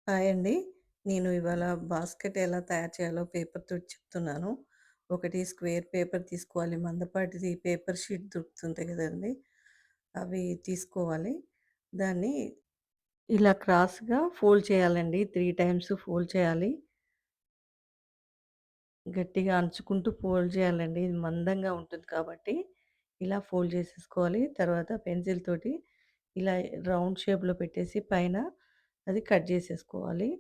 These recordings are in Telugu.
హాయ్ అండి. నేను ఇవాళ బాస్కెట్ ఎలా తయారు చేయాలో పేపర్‌తోటి చెప్తున్నాను. ఒకటి స్క్వేర్ పేపర్ తీసుకోవాలి. మందపాటిది పేపర్ షీట్ దొరుకుతుంటాయి గదండీ! అవి తీసుకోవాలి. దాన్ని ఇలా క్రాస్‌గా ఫోల్డ్ చేయాలండి. 3 టైమ్స్ ఫోల్డ్ చేయాలి. గట్టిగా అంచుకుంటూ ఫోల్డ్ చేయాలండి. ఇది మందంగా ఉంటుంది కాబట్టి, ఇలా ఫోల్డ్ చేసేసుకోవాలి. తర్వాత పెన్సిల్ తోటి ఇలా రౌండ్ షేప్‌లో పెట్టేసి పైన అది కట్ చేసేసుకోవాలి.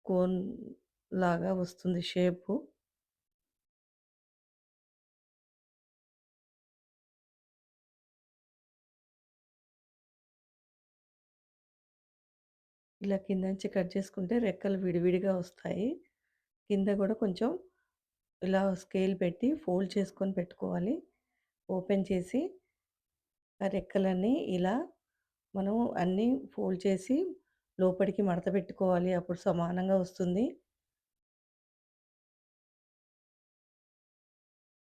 కోన్ లాగా వస్తుంది షేపు. ఇలా కింద నుంచి కట్ చేసుకుంటే రెక్కలు విడివిడిగా వస్తాయి. కింద గూడా కొంచెం ఇలా స్కేల్ పెట్టి ఫోల్డ్ చేసుకొని పెట్టుకోవాలి. ఓపెన్ చేసి ఆ రెక్కలన్నీ ఇలా మనం అన్నీ ఫోల్డ్ చేసి లోపటికి మడత పెట్టుకోవాలి. అప్పుడు సమానంగా వస్తుంది.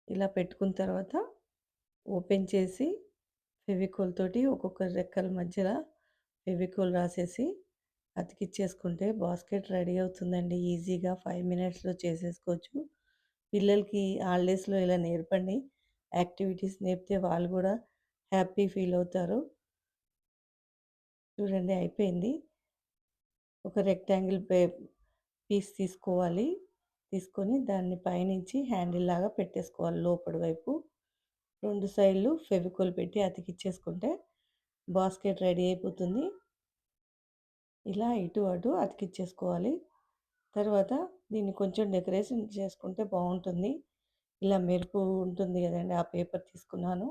ఇలా పెట్టుకున్న తర్వాత ఓపెన్ చేసి ఫెవికోల్ తోటి ఒక్కొక్క రెక్కల మధ్యల ఫెవికోల్ రాసేసి అతికిచ్చేసుకుంటే బాస్కెట్ రెడీ అవుతుందండి. ఈజీగా 5 మినిట్స్‌లో చేసేసుకోవచ్చు. పిల్లలకి హాలిడేస్‌లో ఇలా నేర్పండి. యాక్టివిటీస్ నేర్పితే వాళ్ళు గూడా హ్యాపీ ఫీల్ అవుతారు. చూడండి అయిపోయింది. ఒక రెక్టాంగిల్ పీస్ తీసుకోవాలి. తీసుకొని దాన్ని పైనుంచి హ్యాండిల్ లాగా పెట్టేసుకోవాలి లోపటి వైపు. 2 సైడ్‌లు ఫెవికోల్ పెట్టి అతికిచ్చేసుకుంటే బాస్కెట్ రెడీ అయిపోతుంది. ఇలా ఇటు అటు అతికిచ్చేసుకోవాలి. తర్వాత దీన్ని కొంచెం డెకరేషన్ చేసుకుంటే బావుంటుంది. ఇలా మెరుపు ఉంటుంది గదండీ! ఆ పేపర్ తీసుకున్నాను.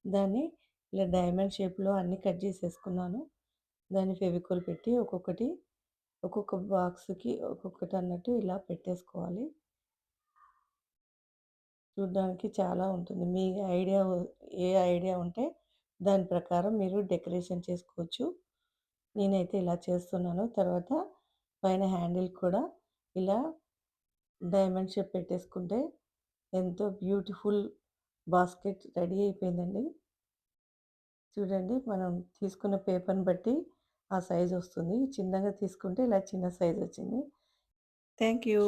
దాన్ని ఇలా డైమండ్ షేప్‌లో అన్నీ కట్ జేసేసుకున్నాను. దాన్ని ఫెవికోల్ పెట్టి ఒక్కొక్క బాక్స్‌కి ఒక్కొక్కటన్నట్టు ఇలా పెట్టేసుకోవాలి. చూడ్డానికి చాలా ఉంటుంది. మీ ఐడియా ఏ ఐడియా ఉంటే దాని ప్రకారం మీరు డెకరేషన్ చేసుకోవచ్చు. నేనైతే ఇలా చేస్తున్నాను. తర్వాత పైన హ్యాండిల్ కూడా ఇలా డైమండ్ షేప్ పెట్టేసుకుంటే ఎంతో బ్యూటిఫుల్ బాస్కెట్ రెడీ అయిపోయిందండి. చూడండి మనం తీసుకున్న పేపర్‌ని బట్టి ఆ సైజొస్తుంది. చిన్నగా తీసుకుంటే ఇలా చిన్న సైజొచ్చింది. Thank you.